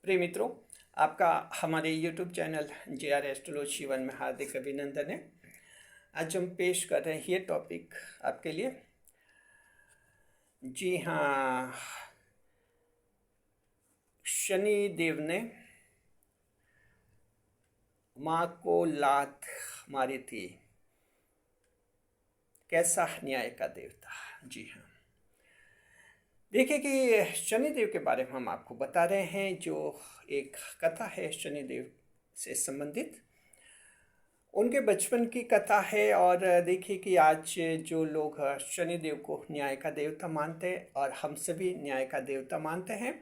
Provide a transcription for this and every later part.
प्रिय मित्रों, आपका हमारे YouTube चैनल JR एस्ट्रोलॉजी 1 में हार्दिक अभिनंदन है। आज हम पेश कर रहे हैं ये टॉपिक आपके लिए। जी हाँ, शनि देव ने माँ को लात मारी थी, कैसा न्याय का देवता। जी हाँ, देखिए कि शनिदेव के बारे में हम आपको बता रहे हैं। जो एक कथा है शनिदेव से संबंधित, उनके बचपन की कथा है। और देखिए कि आज जो लोग शनिदेव को न्याय का देवता मानते हैं और हम सभी न्याय का देवता मानते हैं,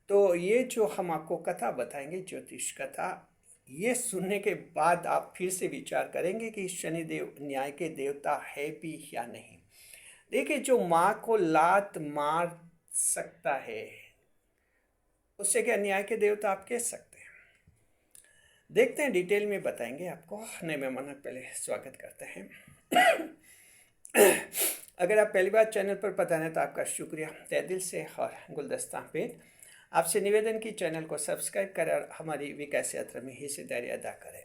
तो ये जो हम आपको कथा बताएंगे, ज्योतिष कथा, ये सुनने के बाद आप फिर से विचार करेंगे कि शनिदेव न्याय के देवता है भी या नहीं। देखिए, जो माँ को लात मार सकता है, उससे क्या न्याय के देवता आप कह सकते हैं? देखते हैं, डिटेल में बताएंगे आपको। नए मेहमान पहले स्वागत करते हैं। अगर आप पहली बार चैनल पर पता नहीं तो आपका शुक्रिया तहे दिल से और गुलदस्ता पेट। आपसे निवेदन की चैनल को सब्सक्राइब करें और हमारी विकास यात्रा में हिस्सेदारी अदा करें।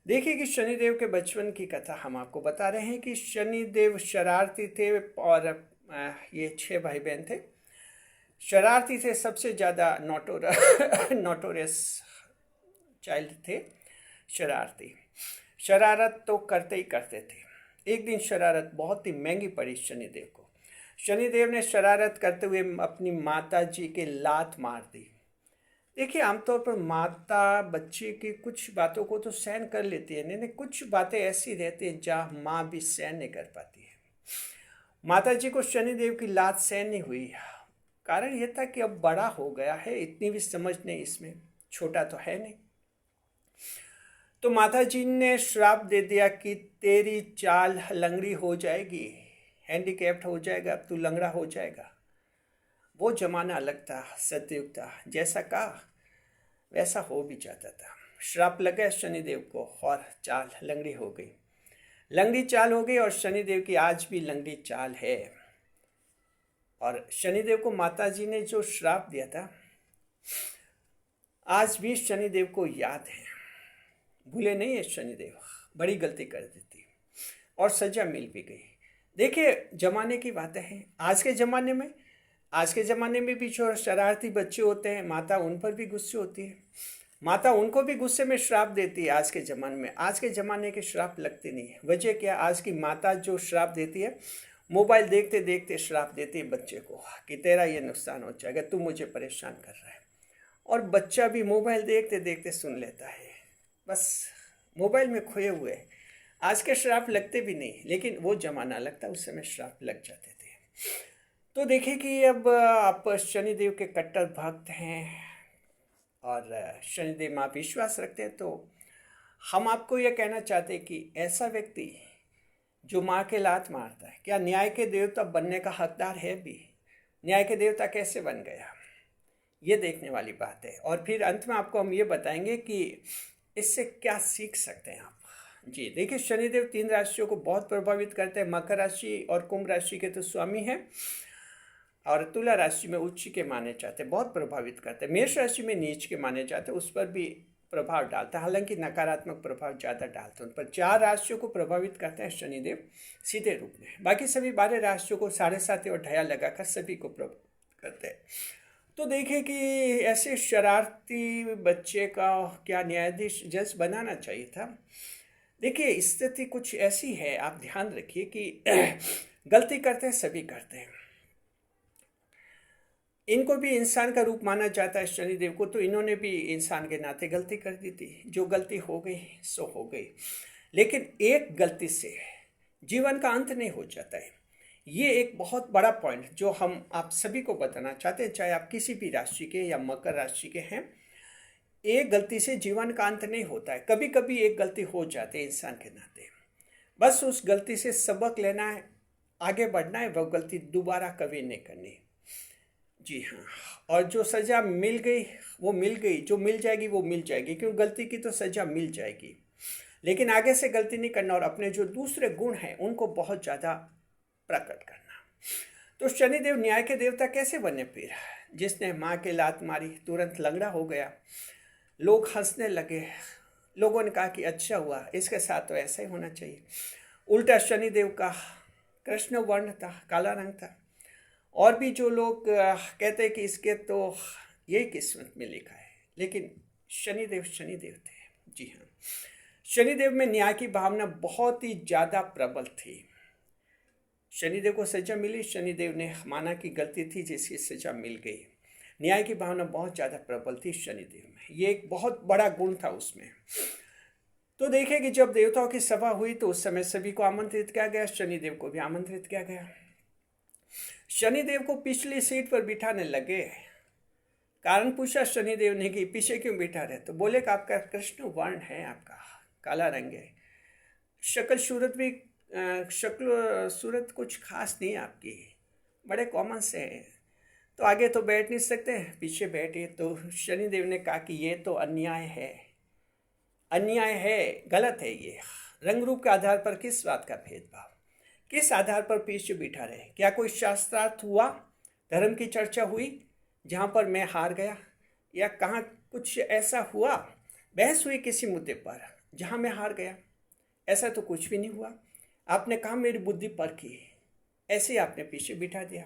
देखिए कि शनिदेव के बचपन की कथा हम आपको बता रहे हैं कि शनिदेव शरारती थे और ये 6 भाई बहन थे। शरारती थे, सबसे ज़्यादा नोटोरियस चाइल्ड थे। शरारती, शरारत तो करते ही करते थे। एक दिन शरारत बहुत ही महंगी पड़ी शनिदेव को। शनिदेव ने शरारत करते हुए अपनी माता जी के लात मार दी। देखिए, आमतौर पर माता बच्चे की कुछ बातों को तो सहन कर लेती है, नहीं कुछ बातें ऐसी रहती हैं जहाँ माँ भी सहन नहीं कर पाती है। माता जी को शनिदेव की लात सहन नहीं हुई। कारण यह था कि अब बड़ा हो गया है, इतनी भी समझ नहीं इसमें, छोटा तो है नहीं। तो माता जी ने श्राप दे दिया कि तेरी चाल लंगड़ी हो जाएगी, हैंडीकैप्ड हो जाएगा, अब तू लंगड़ा हो जाएगा। वो जमाना अलग था, सतयुग था। जैसा कहा वैसा हो भी जाता था। श्राप लगा शनिदेव को और चाल लंगड़ी हो गई। लंगड़ी चाल हो गई और शनिदेव की आज भी लंगड़ी चाल है। और शनिदेव को माता जी ने जो श्राप दिया था, आज भी शनिदेव को याद है। भूले नहीं है शनिदेव, बड़ी गलती कर दी थी और सजा मिल भी गई। देखिए, जमाने की बातें हैं। आज के ज़माने में भी जो शरारती बच्चे होते हैं, माता उन पर भी गुस्से होती है। माता उनको भी गुस्से में श्राप देती है। आज के ज़माने में, आज के ज़माने के श्राप लगते नहीं है। वजह क्या? आज की माता जो श्राप देती है, मोबाइल देखते देखते श्राप देती है बच्चे को कि तेरा ये नुकसान हो जाएगा, तू मुझे परेशान कर रहा है। और बच्चा भी मोबाइल देखते देखते सुन लेता है, बस मोबाइल में खोए हुए। आज के श्राप लगते भी नहीं, लेकिन वो ज़माना लगता, उस समय श्राप लग जाते थे। तो देखिए कि अब आप शनिदेव के कट्टर भक्त हैं और शनिदेव में आप विश्वास रखते हैं, तो हम आपको यह कहना चाहते हैं कि ऐसा व्यक्ति जो माँ के लात मारता है, क्या न्याय के देवता बनने का हकदार है भी? न्याय के देवता कैसे बन गया, ये देखने वाली बात है। और फिर अंत में आपको हम ये बताएंगे कि इससे क्या सीख सकते हैं आप। जी देखिए, शनिदेव 3 राशियों को बहुत प्रभावित करते हैं। मकर राशि और कुंभ राशि के तो स्वामी हैं और तुला राशि में उच्च के माने जाते हैं, बहुत प्रभावित करते हैं। मेष राशि में नीच के माने जाते हैं, उस पर भी प्रभाव डालता है, हालांकि नकारात्मक प्रभाव ज़्यादा डालते हैं उन पर। 4 राशियों को प्रभावित करते हैं शनिदेव सीधे रूप में। बाकी सभी 12 राशियों को 7.5 और ढाया लगाकर सभी को प्रभावित करते हैं। तो देखिए कि ऐसे शरारती बच्चे का क्या न्यायाधीश जज बनाना चाहिए था। देखिए, स्थिति कुछ ऐसी है, आप ध्यान रखिए कि गलती करते हैं, सभी करते हैं। इनको भी इंसान का रूप माना जाता है शनिदेव को, तो इन्होंने भी इंसान के नाते गलती कर दी थी। जो गलती हो गई सो हो गई, लेकिन एक गलती से जीवन का अंत नहीं हो जाता है। ये एक बहुत बड़ा पॉइंट जो हम आप सभी को बताना चाहते हैं, चाहे आप किसी भी राशि के या मकर राशि के हैं। एक गलती से जीवन का अंत नहीं होता है। कभी कभी एक गलती हो जाती है इंसान के नाते, बस उस गलती से सबक लेना है, आगे बढ़ना है, वह गलती दोबारा कभी नहीं करनी। जी हाँ, और जो सज़ा मिल गई वो मिल गई, जो मिल जाएगी वो मिल जाएगी, क्योंकि गलती की तो सज़ा मिल जाएगी। लेकिन आगे से गलती नहीं करना और अपने जो दूसरे गुण हैं उनको बहुत ज़्यादा प्रकट करना। तो शनिदेव न्याय के देवता कैसे बने फिर? जिसने माँ के लात मारी तुरंत लंगड़ा हो गया। लोग हंसने लगे। लोगों ने कहा कि अच्छा हुआ, इसके साथ तो ऐसा ही होना चाहिए। उल्टा शनिदेव का कृष्ण वर्ण था, काला रंग था। और भी जो लोग कहते हैं कि इसके तो यही किस्मत में लिखा है, लेकिन शनिदेव शनिदेव थे। जी हाँ, शनिदेव में न्याय की भावना बहुत ही ज़्यादा प्रबल थी। शनिदेव को सजा मिली, शनिदेव ने माना कि गलती थी जिसकी सजा मिल गई। न्याय की भावना बहुत ज़्यादा प्रबल थी शनिदेव में, ये एक बहुत बड़ा गुण था उसमें। तो देखिए कि जब देवताओं की सभा हुई तो उस समय सभी को आमंत्रित किया गया, शनिदेव को भी आमंत्रित किया गया। शनिदेव को पिछली सीट पर बिठाने लगे। कारण पूछा शनिदेव ने कि पीछे क्यों बिठा रहे, तो बोले कि आपका कृष्ण वर्ण है, आपका काला रंग है, शक्ल सूरत कुछ खास नहीं आपकी, बड़े कॉमन से हैं, तो आगे तो बैठ नहीं सकते, पीछे बैठिए। तो शनिदेव ने कहा कि ये तो अन्याय है, अन्याय है, गलत है। ये रंग रूप के आधार पर किस बात का भेदभाव, किस आधार पर पीछे बिठा रहे? क्या कोई शास्त्रार्थ हुआ, धर्म की चर्चा हुई जहाँ पर मैं हार गया, या कहाँ कुछ ऐसा हुआ, बहस हुई किसी मुद्दे पर जहाँ मैं हार गया? ऐसा तो कुछ भी नहीं हुआ। आपने कहा मेरी बुद्धि परखी, ऐसे ही आपने पीछे बिठा दिया।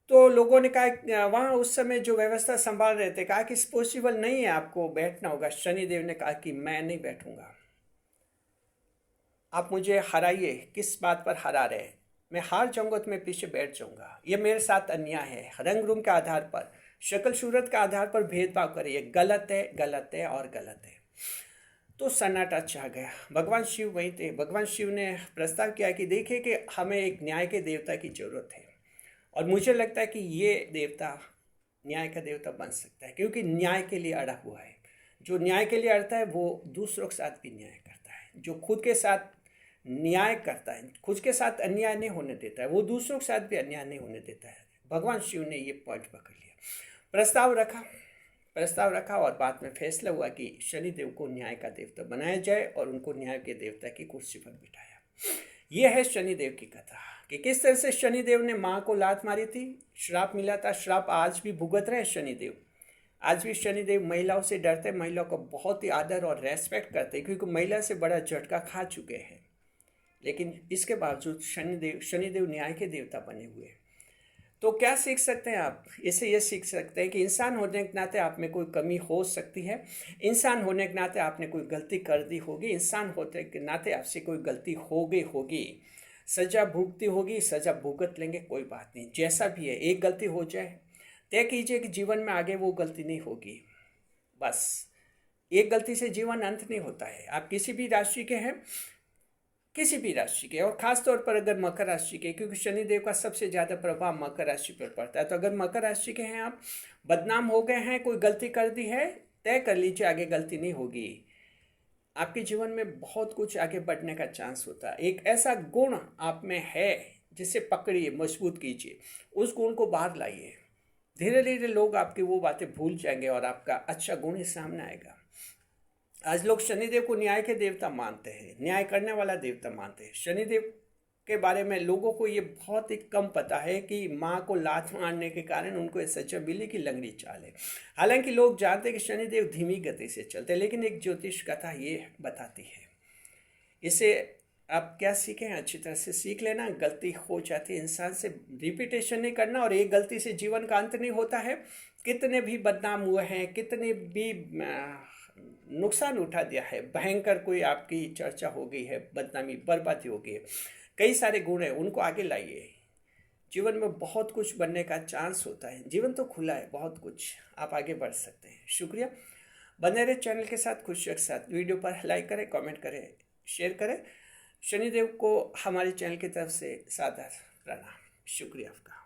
तो लोगों ने कहा, वहाँ उस समय जो व्यवस्था संभाल रहे थे, कहा कि इस पॉसिबल नहीं है, आपको बैठना होगा। शनिदेव ने कहा कि मैं नहीं बैठूंगा, आप मुझे हराइए। किस बात पर हरा रहे? मैं हार जाऊंगा तो मैं पीछे बैठ जाऊंगा, ये मेरे साथ अन्याय है। रंग रूप के आधार पर, शक्ल सूरत के आधार पर भेदभाव करिए, गलत है, गलत है और गलत है। तो सन्नाटा छा गया। भगवान शिव वहीं थे। भगवान शिव ने प्रस्ताव किया कि देखिए कि हमें एक न्याय के देवता की जरूरत है, और मुझे लगता है कि ये देवता न्याय का देवता बन सकता है, क्योंकि न्याय के लिए अड़ा हुआ है। जो न्याय के लिए अड़ता है वो दूसरों के साथ भी न्याय करता है। जो खुद के साथ न्याय करता है, खुद के साथ अन्याय नहीं होने देता है, वो दूसरों के साथ भी अन्याय नहीं होने देता है। भगवान शिव ने ये पॉइंट पकड़ लिया, प्रस्ताव रखा और बाद में फैसला हुआ कि शनिदेव को न्याय का देवता बनाया जाए और उनको न्याय के देवता की कुर्सी पर बिठाया। यह है शनिदेव की कथा कि किस तरह से शनिदेव ने माँ को लात मारी थी, श्राप मिला था। श्राप आज भी भुगत रहे शनिदेव। आज भी शनिदेव महिलाओं से डरते, महिलाओं को बहुत ही आदर और रेस्पेक्ट करते, क्योंकि महिला से बड़ा झटका खा चुके हैं। लेकिन इसके बावजूद शनिदेव न्याय के देवता बने हुए। तो क्या सीख सकते हैं आप? इससे ये सीख सकते हैं कि इंसान होने के नाते आप में कोई कमी हो सकती है, इंसान होने के नाते आपने कोई गलती कर दी होगी, इंसान होने के नाते आपसे कोई गलती हो गई होगी, सज़ा भुगती होगी, सज़ा भुगत लेंगे, कोई बात नहीं। जैसा भी है, एक गलती हो जाए, तय कीजिए कि जीवन में आगे वो गलती नहीं होगी। बस एक गलती से जीवन अंत नहीं होता है। आप किसी भी राशि के हैं, किसी भी राशि के, और खास तौर पर अगर मकर राशि के, क्योंकि शनिदेव का सबसे ज़्यादा प्रभाव मकर राशि पर पड़ता है। तो अगर मकर राशि के हैं आप, बदनाम हो गए हैं, कोई गलती कर दी है, तय कर लीजिए आगे गलती नहीं होगी। आपके जीवन में बहुत कुछ आगे बढ़ने का चांस होता है। एक ऐसा गुण आप में है जिसे पकड़िए, मजबूत कीजिए, उस गुण को बाहर लाइए। धीरे धीरे लोग आपकी वो बातें भूल जाएंगे और आपका अच्छा गुण ही सामने आएगा। आज लोग शनिदेव को न्याय के देवता मानते हैं, न्याय करने वाला देवता मानते हैं। शनिदेव के बारे में लोगों को ये बहुत ही कम पता है कि माँ को लात मारने के कारण उनको ये सजा मिली कि लंगड़ी चाल है। हालांकि लोग जानते हैं कि शनिदेव धीमी गति से चलते हैं, लेकिन एक ज्योतिष कथा ये बताती है। इसे आप क्या सीखें? अच्छी तरह से सीख लेना। गलती हो जाती है इंसान से, रिपीटेशन नहीं करना, और एक गलती से जीवन का अंत नहीं होता है। कितने भी बदनाम हुए हैं, कितने भी नुकसान उठा दिया है, भयंकर कोई आपकी चर्चा हो गई है, बदनामी बर्बादी हो गई है, कई सारे गुण हैं, उनको आगे लाइए। जीवन में बहुत कुछ बनने का चांस होता है। जीवन तो खुला है, बहुत कुछ आप आगे बढ़ सकते हैं। शुक्रिया। बने रहे चैनल के साथ, खुशियों के साथ। वीडियो पर लाइक करें, कमेंट करें, शेयर करें। शनिदेव को हमारे चैनल की तरफ से सादर प्रणाम। शुक्रिया आपका।